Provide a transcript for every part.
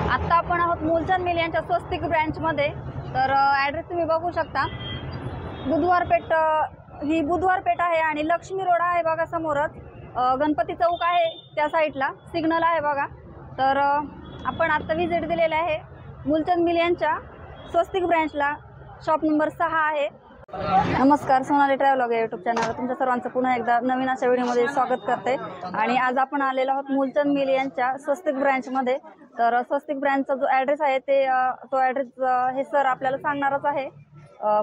आता आपण आहोत मूलचंद मिल यांच्या स्वस्तिक ब्रँचमध्ये। तर ॲड्रेस तुम्ही बघू शकता, बुधवार पेठ ही बुधवार पेठ आहे आणि लक्ष्मी रोड आहे बघा समोरच। गणपती चौक आहे त्या साईडला, सिग्नल आहे बघा। तर आपण आता व्हिजिट दिलेला आहे मूलचंद मिल यांच्या स्वस्तिक ब्रँचला, शॉप नंबर 6 आहे। नमस्कार, सोनाली ट्रॅव्हलॉग या यूट्यूब चॅनलवर तुमच्या सर्वांचं पुन्हा एकदा नवीन अशा व्हिडिओमध्ये स्वागत करते। आणि आज आपण आलेलो आहोत मूलचंद मिल यांच्या स्वस्तिक ब्रँचमध्ये। तर स्वस्तिक ब्रँचचा जो ॲड्रेस आहे तो ॲड्रेस हे सर आपल्याला सांगणारच आहे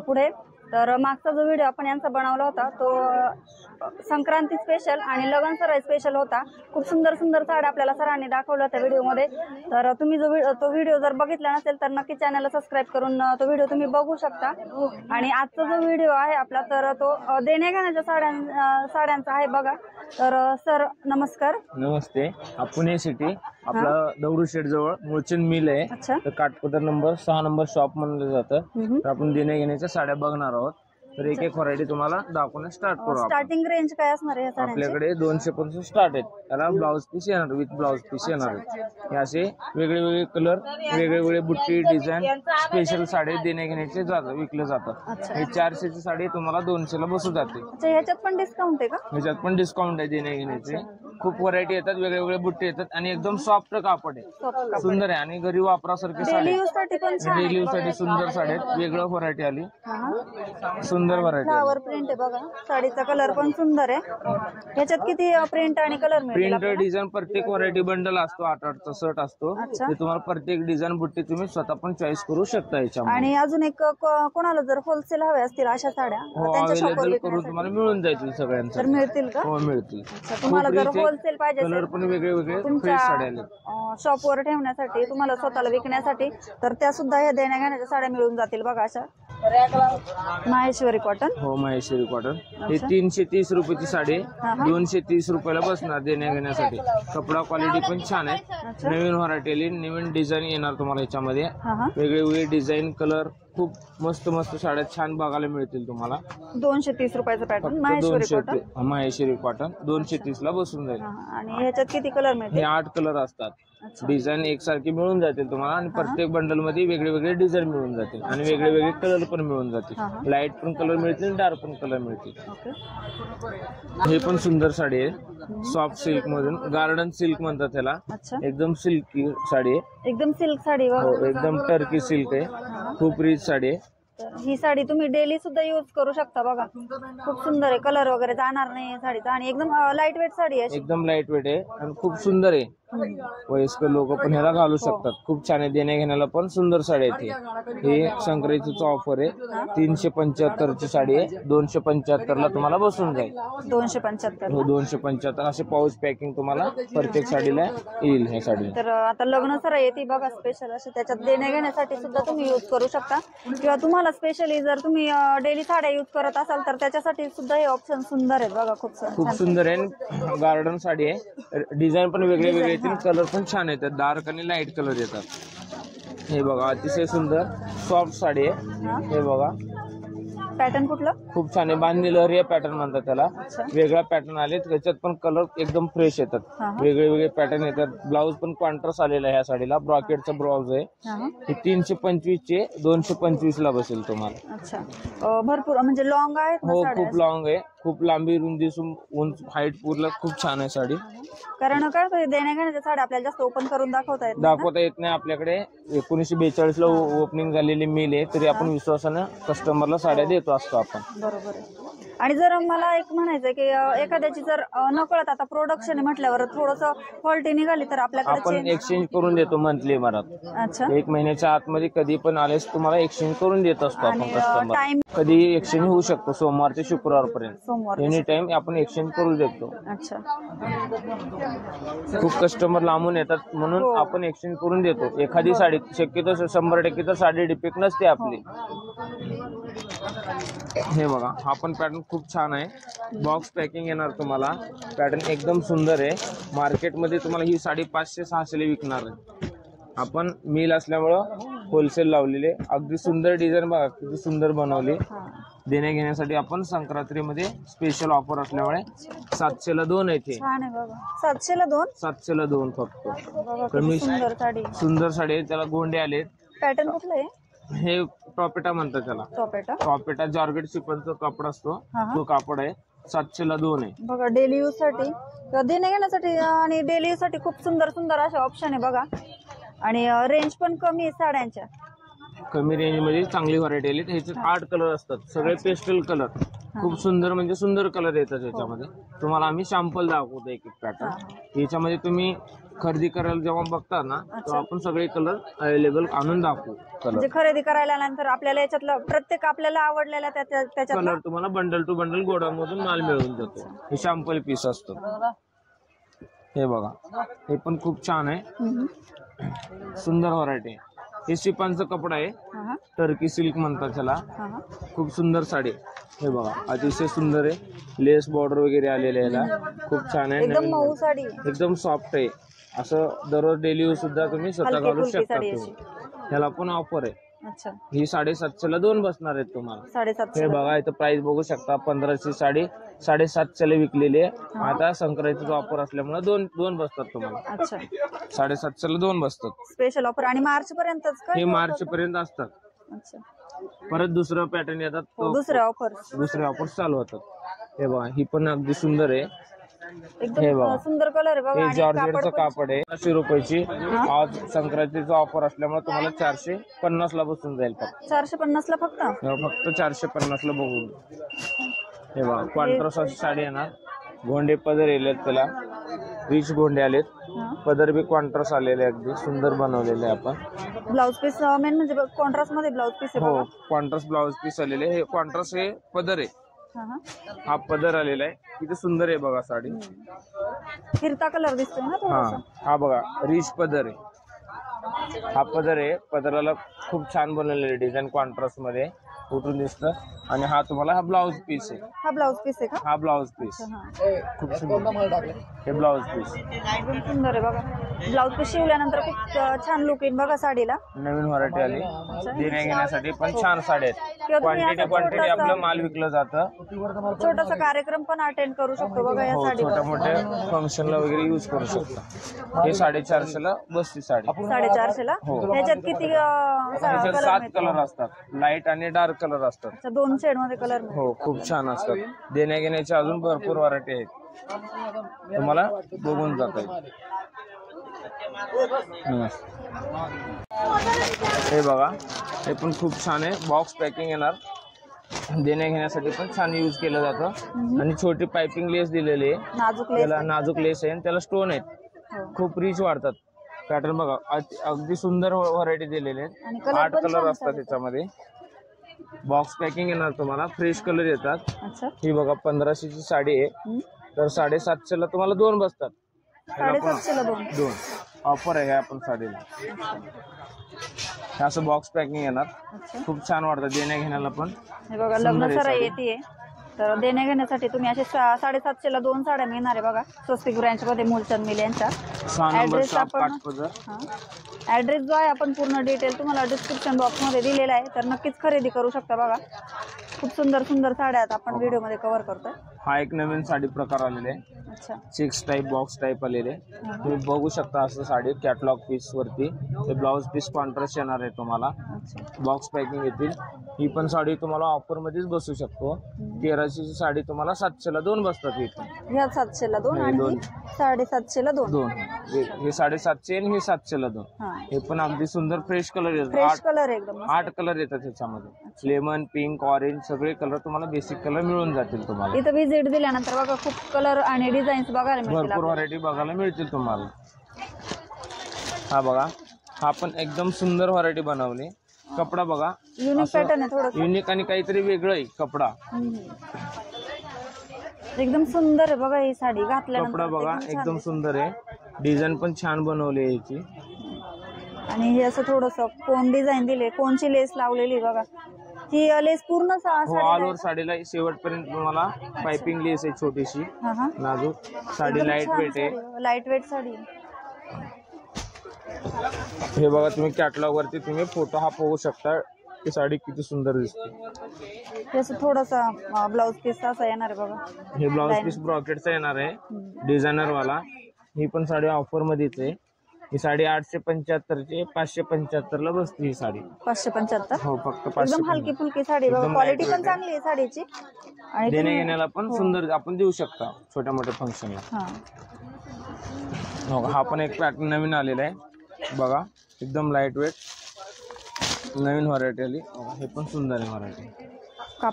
पुढे। तर मागचा जो व्हिडिओ आपण यांचा बनवला होता तो संक्रांती स्पेशल आणि लगन सराई स्पेशल होता। खूप सुंदर सुंदर साड्या आपल्याला सरांनी दाखवल्या होत्या व्हिडिओमध्ये। तर तुम्ही तो व्हिडिओ जर बघितला नसेल तर नक्की चॅनलला सबस्क्राईब करून तो व्हिडिओ तुम्ही बघू शकता। आणि आजचा जो व्हिडिओ आहे आपला तर तो देण्याघेण्याच्या साड्यांचा आहे बघा। तर सर नमस्कार। नमस्ते। पुणे सिटी आपला दगडूशेठ जवळ मूलचंद मिल आहे। तर काटपदर नंबर 6 नंबर शॉप म्हणलं जातं। तर आपण देण्याघेण्याच्या साड्या बघणार आहोत। तर एक एक व्हरायटी तुम्हाला दाखवण्यास स्टार्ट करू। स्टार्टिंग रेंज काय असणार आहे आपल्याकडे 200 पासून स्टार्ट आहेत। त्याला ब्लाउज पीस येणार, विथ ब्लाउज पीस येणार आहेत। हे असे वेगळे वेगळे कलर, वेगळे वेगळे बुट्टी डिझाईन स्पेशल साडी देण्याघेण्याचे विकले जातात। हे 400 ची साडी तुम्हाला 200 ला बसू जाते। ह्याच्यात पण डिस्काउंट आहे का? ह्याच्यात पण डिस्काउंट आहे देण्याघेण्याचे। खूप व्हरायटी येतात, वेगळे वेगळे बुट्टे येतात आणि एकदम सॉफ्ट कापड आहे, सुंदर आहे आणि घरी वापरासारखी साडी। डेली यूज साठी सुंदर साडी, वेगळं व्हरायटी आली, सुंदर व्हरायटी। फ्लावर प्रिंट आहे बघा, साडीचा कलर पण सुंदर आहे। ह्याच्यात किती प्रिंट आणि कलर मिळेल? प्रिंट डिझाईन प्रत्येक व्हरायटी बंडल असतो, 8-8चा सेट असतो। ते तुम्हाला प्रत्येक डिझाईन बुट्टी तुम्ही स्वतः पण चॉईस करू शकता याच्यामध्ये। आणि अजून एक कोणाला जर होलसेल हवे असतील अशा साड्या अवेलेबल करून तुम्हाला मिळून जातील सगळ्यांना। तर मिळतील का? हो मिळतील। तुम्हाला जर होलसेल पाहिजे कलर पण वेगळे वेगळे फ्रेश साड्या आले शॉपवर ठेवण्यासाठी, तुम्हाला स्वतःला विकण्यासाठी, तर त्या सुद्धा ह्या देण्याघेण्याच्या साड्या मिळून जातील बघा अशा। माहेश्वरी कॉटन। हो माहेश्वरी कॉटन। हे 330 रुपयाची साडी 230 रुपयाला बसणार देण्याघेण्यासाठी। कपडा क्वालिटी पण छान आहे, नवीन व्हरायटी, नवीन डिझाईन येणार तुम्हाला याच्यामध्ये। वेगळे वेगळे डिझाईन, कलर, खूप मस्त मस्त साड्या छान बघायला मिळतील तुम्हाला। 230 रुपयाचं पॅटर्न माहेश्वरी कॉटन 230 ला बसून जाईल। आणि ह्याच्यात किती कलर मिळतील? हे 8 कलर असतात। डिझाईन एकसारखी मिळून जातील तुम्हाला आणि प्रत्येक बंडल मध्ये वेगळे वेगळे डिझाईन मिळून जातील आणि वेगळे वेगळे कलर पण मिळून जातील। लाईट पण कलर मिळतील, डार्क पण कलर मिळतील। हे पण सुंदर साडी आहे, सॉफ्ट सिल्क मधून, गार्डन सिल्क म्हणतात त्याला। एकदम सिल्की साडी आहे, एकदम सिल्क साडी। हो एकदम टर्की सिल्क आहे, खूप रिच साडी आहे। ही साडी तुम्ही डेली सुद्धा यूज करू शकता बघा, खूप सुंदर आहे, कलर वगैरे जाणार नाही साडीचा आणि एकदम लाईट वेट साडी आहे, एकदम लाईट वेट आहे आणि खूप सुंदर आहे। वयस्कर लोक पण ह्याला घालू शकतात, खूप छान आहे। देण्याघेण्याला पण सुंदर साडी आहे। हे संक्रांतीचं ऑफर आहे, 375 ची साडी आहे, 275 ला तुम्हाला बसून जाईल। 275 हो 275 असे पाऊच पॅकिंग तुम्हाला प्रत्येक साडीला येईल हे साडी। तर आता लग्न सराई येते बघा स्पेशल असे, त्याच्यात देण्याघेण्यासाठी सुद्धा तुम्ही यूज करू शकता, किंवा तुम्हाला स्पेशली जर तुम्ही डेली साड्या यूज करत असाल तर त्याच्यासाठी सुद्धा हे ऑप्शन सुंदर आहेत बघा, खूप सुंदर आहे। गार्डन साडी आहे, डिझाईन पण वेगळे वेगळे येतील, कलर पण छान येतात, डार्क आणि लाईट कलर येतात। हे बघा अतिशय सुंदर सॉफ्ट साडी आहे। हे बघा पॅटर्न कुठलं खूप छान आहे, बांधणी लहरी पॅटर्न म्हणतात त्याला। वेगळा पॅटर्न आले त्याच्यात पण कलर एकदम फ्रेश येतात, वेगळे वेगळे पॅटर्न येतात। ब्लाऊज पण कॉन्ट्रास्ट आलेला आहे ह्या साडीला, ब्रॉकेटचा ब्लाऊज आहे। हे 325 चे 225 ला बसेल तुम्हाला। अच्छा, भरपूर म्हणजे लॉंग आहे? हो खूप लॉंग आहे, खूप लांबी रुंदी उंच हाईट पूर्ण खूप छान आहे साडी। कारण काय देण्याघेण्याच्या साड्या आपल्याला जास्त ओपन करून दाखवता येत नाही। आपल्याकडे 1942 ला ओपनिंग झालेली मिल आहे, तरी आपण विश्वासानं कस्टमरला साड्या देतो असतो आपण। बरोबर आहे। आणि जर मला एक म्हणायचं की एखाद्याची जर नकळत आता प्रोडक्शन म्हटल्यावर थोडस फॉल्टी निघाली तर आपल्याकडे आपण एक्सचेंज करून देतो मंथली मरात। अच्छा, 1 महिन्याच्या आतमध्ये कधी पण आलेस तुम्हाला एक्सचेंज करून देत असतो आपण कस्टमर। कधी एक्सचेंज होऊ शकतो, सोमवार ते शुक्रवार पर्यंत एनी टाइम आपण एक्सचेंज करून देतो। अच्छा, खूप कस्टमर लांबून येतात म्हणून आपण एक्सचेंज करून देतो। एखादी साडी शक्यतो 100% तर साडी डिफेक्ट नसते आपली। हे बघा हा पण पॅटर्न खूप छान आहे, बॉक्स पॅकिंग येणार तुम्हाला, पॅटर्न एकदम सुंदर आहे। मार्केटमध्ये तुम्हाला ही साडी 500-600 ला विकणार आहे, आपण मिल असल्यामुळं होलसेल लावलेले, अगदी सुंदर डिझाईन बघा किती सुंदर बनवली. देण्या घेण्यासाठी आपण संक्रांतीमध्ये स्पेशल ऑफर असल्यामुळे 700 ला 2 आहे ते. छान आहे बघा. 700 ला 2. 700 ला 2 फक्त. बघा किती सुंदर साडी. सुंदर साडी आहे. त्याला गोंडे आलेत. पॅटर्न कुठलं आहे? हे टॉपेटा म्हणतात त्याला. टॉपेटा जॉर्जेट शिपनचा कापड असतो, तो कापड आहे. 700 ला 2 आहे बघा. डेली यूज साठी किंवा देण्या घेण्यासाठी आणि डेली यूज साठी खूप सुंदर सुंदर असे ऑप्शन आहे बघा. आणि रेंज पण कमी आहे साड्यांच्या. कमी रेंज मध्ये चांगली व्हरायटी आली. ह्याच्यात 8 कलर असतात, सगळे पेस्टल कलर. खूप सुंदर म्हणजे सुंदर कलर येतात याच्यामध्ये. तुम्हाला आम्ही सॅम्पल दाखवतो एक एक पॅटर्न. याच्यामध्ये तुम्ही खरेदी करायला जेव्हा बघता ना, तेव्हा आपण सगळे कलर अवेलेबल आणून दाखवू. म्हणजे खरेदी करायला नंतर आपल्याला याच्यातलं प्रत्येक आपल्याला आवडलेला त्याच्यात कलर तुम्हाला बंडल टू बंडल गोडाऊन मधून माल मिळून जातो. हे सॅम्पल पीस असतो. हे बघा, हे पण खूप छान आहे. सुंदर व्हरायटी आहे. हे शिपांचं कपडा आहे, टर्की सिल्क म्हणतात त्याला. खूप सुंदर साडी. हे बघा, अतिशय सुंदर आहे. लेस बॉर्डर वगैरे आलेले याला. खूप छान आहे. एकदम मऊ साडी, एकदम सॉफ्ट आहे. असं दररोज डेली यूज सुद्धा तुम्ही स्वतः घालू शकता. ह्याला पण ऑफर आहे. ही 750 ला 2 बसणार आहेत तुम्हाला. 750. हे बघा, इथं प्राइस बघू शकता. 1500 साडी 750 ला विकलेली आहे. आता संक्रांतीचा ऑफर असल्यामुळे दोन बसतात तुम्हाला. 750 ला 2 बसतात. Special offer. आणि मार्च पर्यंतच का? हे मार्च पर्यंत असतात. परत दुसरं पॅटर्न येतात, दुसरे ऑफर चालू होतात. हे बघा, ही पण अगदी सुंदर आहे. हे बघा, सुंदर कलर आहे बघा. हे जॉर्जेटचं कापड आहे. 800 रुपयाची. आज संक्रांतीचा ऑफर असल्यामुळे तुम्हाला 450 ला बसून जाईल. फक्त 450 ला फक्त 450 ला बघून. हे बघा, कॉन्ट्रास्ट अशी साडी येणार. गोंडे पदर येलेत त्याला, रिच गोंडे आलेत. पदर बी कॉन्ट्रास्ट आलेले, अगदी सुंदर बनवलेले आपण. ब्लाउज पीस मेन म्हणजे कॉन्ट्रास्ट मध्ये ब्लाउज पीस आहे. हो, कॉन्ट्रास्ट ब्लाउज पीस आलेले. हे कॉन्ट्रास्ट हे पदर आहे. हा पदर आलेला आहे. किती सुंदर आहे बघा साडी. फिरता कलर दिसतोय ना थोडासा. हा बघा, रिच पदर आहे. हा पदर आहे. पदराला खूप छान बनवलेले डिझाईन कॉन्ट्रास्ट मध्ये उठून दिसतं. आणि हा तुम्हाला हा ब्लाउज पीस आहे. हा ब्लाउज पीस आहे का? हा ब्लाउज पीस. खूप सुंदर. हे ब्लाउज पीस एकदम सुंदर आहे बघा. ब्लाउज पीस शिवल्यानंतर खूप छान लुक येईल बघा साडीला. नवीन व्हरायटी आली. देण्या घेण्यासाठी पण छान साड्या आहेत. क्वांटिटी आपलं माल विकलं जातं. छोटासा कार्यक्रम पण अटेंड करू शकतो बघा या साडी. छोट्या मोठ्या फंक्शनला वगैरे युज करू शकता. हे 450 ला बसती साडी. 450 ला. ह्याच्यात किती? 7 कलर असतात. लाईट आणि डार्क कलर असतात. 2 शेड मध्ये कलर. हो, खूप छान असतात. देण्या घेण्याच्या अजून भरपूर व्हरायटी आहेत. तुम्हाला बघून जाता येईल. हे बघा, हे पण खूप छान आहे. बॉक्स पॅकिंग येणार. देण्या घेण्यासाठी पण छान यूज केलं जातं. आणि छोटी पाइपिंग लेस दिलेली आहे. त्याला नाजूक लेस आहे. त्याला स्टोन आहेत. खूप रिच वाढतात. पॅटर्न बघा, अगदी सुंदर व्हरायटी दिलेले आहेत. 8 कलर असतात त्याच्यामध्ये. बॉक्स पॅकिंग येणार तुम्हाला. फ्रेश कलर येतात. ही बघा, 1500 ची साडी आहे. तर 750 ला तुम्हाला 2 बसतात. 750 ला 2 ऑफर आहे आपण साडीला. असं बॉक्स पॅकिंग येणार. खूप छान वाटतं देण्या घेण्याला पण. हे बघा, लग्न सराई येते. तर देण्या घेण्यासाठी तुम्ही असे 750 ला 2 साड्या मिळणार आहे बघा. स्वस्तिक ब्रँच मध्ये मूलचंद मिल यांच्या. ऍड्रेस जो आहे आपण पूर्ण डिटेल तुम्हाला डिस्क्रिप्शन बॉक्स मध्ये दिलेला आहे. तर नक्कीच खरेदी करू शकता बघा. खूप सुंदर सुंदर साड्या आपण व्हिडिओ मध्ये कव्हर करतोय. हा एक नवीन साडी प्रकार आलेला आहे. चेक्स टाइप बॉक्स टाइप आलेले. तुम्ही बघू शकता असं साडी कॅटलॉग पीस वरती. ते ब्लाउज पीस कॉन्ट्रास्ट येणार आहे तुम्हाला. बॉक्स पॅकिंग येतील. ही पण साडी तुम्हाला ऑफर मध्येच बसू शकतो. 1300 ची साडी तुम्हाला 700 ला 2 बसतात. ह्या 700 ला 2 आणि 750 ला 2. हे 750 आणि हे 700 ला 2. हे पण अगदी सुंदर फ्रेश कलर येतात. 8 कलर येतात त्याच्यामध्ये. लेमन, पिंक, ऑरेंज सगळे कलर तुम्हाला बेसिक कलर मिळून जातील तुम्हाला. इथं विजिट दिल्यानंतर बघा खूप कलर आणि डिझाईन्स बघायला मिळतील. भरपूर व्हरायटी बघायला मिळतील तुम्हाला. हा बघा, हा पण एकदम सुंदर व्हरायटी बनवली. कपडा बघा, युनिक पॅटर्न आहे. थोडं युनिक आणि काहीतरी वेगळं आहे कपडा. एकदम सुंदर आहे बघा. ही साडी घातल्यानंतर कपडा बघा एकदम सुंदर आहे. डिझाईन पण छान बनवली आहे याची. आणि हे असं थोडस कोण डिझाईन दिले, कोणची लेस लावलेली बघा. ही लेस पूर्ण ऑल ओव्हर साडीला शेवटपर्यंत तुम्हाला पाइपिंग लेस आहे छोटीशी नाजूक. साडी लाईट वेट आहे. Light weight sari. हे बघा तुम्ही कॅटलॉग वरती तुम्ही फोटो हा बघू शकता, ही साडी किती सुंदर दिसते. त्याचं थोडासा ब्लाउज पीस असा येणार आहे बघा. हे ब्लाउज पीस ब्रॉकेटचा येणार आहे, डिझायनर वाला. ही पण साडी ऑफर मध्येच आहे. ही साडी 875 ची 575 ला बसते ही साडी. 575. हो, फक्त एकदम हलकी फुलकी साडी बघा, क्वालिटी पण चांगली आहे साडीची. आणि देण्या घेण्याला पण सुंदर आपण देऊ शकता छोट्या मोठ्या फंक्शनला. हा पण एक पॅटर्न नवीन आलेला आहे बघा, एकदम लाईट वेट नवीन व्हरायटी आली. हे पण सुंदर आहे व्हरायटी.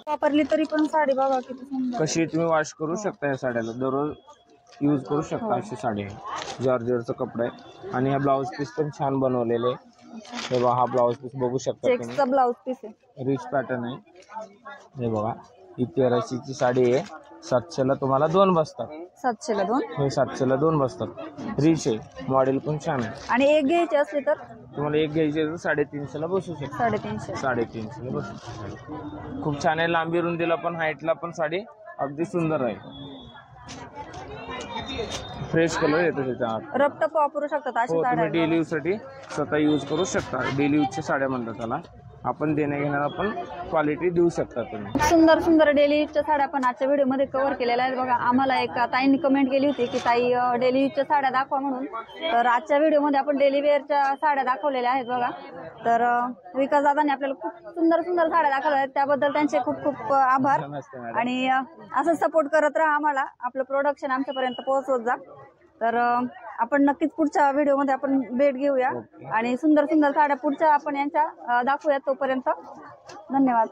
वापरली तरी पण साडी बघा किती सुंदर. कशी तुम्ही वॉश करू शकता या साड्याला, दररोज यूज करू शकता अशी साडी आहे. जॉर्जेटचा कपडा आहे आणि हा ब्लाउज पीस पण छान बनवलेले आहे. हे बघा, हा ब्लाउज पीस बघू शकता तुम्ही, चेक्सचा ब्लाउज पीस आहे, रिच पॅटर्न आहे. हे बघा, ही 1300ची साडी आहे. 700 ला तुम्हाला 2 बसतात. 700 ला 2. हे 700 ला 2 बसतात. रिच आहे, मॉडेल पण छान आहे. आणि एक घ्यायची असली तर तुम्हाला एक घ्यायची तर 350 ला बसू शकता. 350. 350 ला बसू शकता. खूप छान आहे, लांबी रुंदीला पण हाईटला पण साडी अगदी सुंदर आहे. फ्रेश कलर येतो त्याच्या आत. रपटप वापरू शकतात अशा हो, साड्या. तुम्ही डेली यूज साठी स्वतः यूज करू शकता. डेली यूजच्या साड्या म्हणतात त्याला. आपण देण्या घेण्याला पण क्वालिटी देऊ शकता तुम्ही. सुंदर सुंदर डेली यूजच्या साड्या पण आजच्या व्हिडिओ मध्ये कव्हर केलेल्या आहेत बघा. आम्हाला एक ताईंनी कमेंट केली होती की ताई डेली यूजच्या साड्या दाखवा म्हणून. तर आजच्या व्हिडिओ मध्ये आपण डेली वेअरच्या साड्या दाखवलेल्या आहेत बघा. तर विकास दादांनी आपल्याला खूप सुंदर सुंदर साड्या दाखवल्या आहेत, त्याबद्दल त्यांचे खूप खूप आभार. आणि असं सपोर्ट करत राहा आम्हाला, आपलं प्रोडक्शन आमच्यापर्यंत पोहोचवत जा. तर आपण नक्कीच पुढच्या व्हिडिओमध्ये आपण भेट घेऊया आणि सुंदर सुंदर साड्या पुढच्या आपण यांच्या दाखवूया. तोपर्यंत धन्यवाद.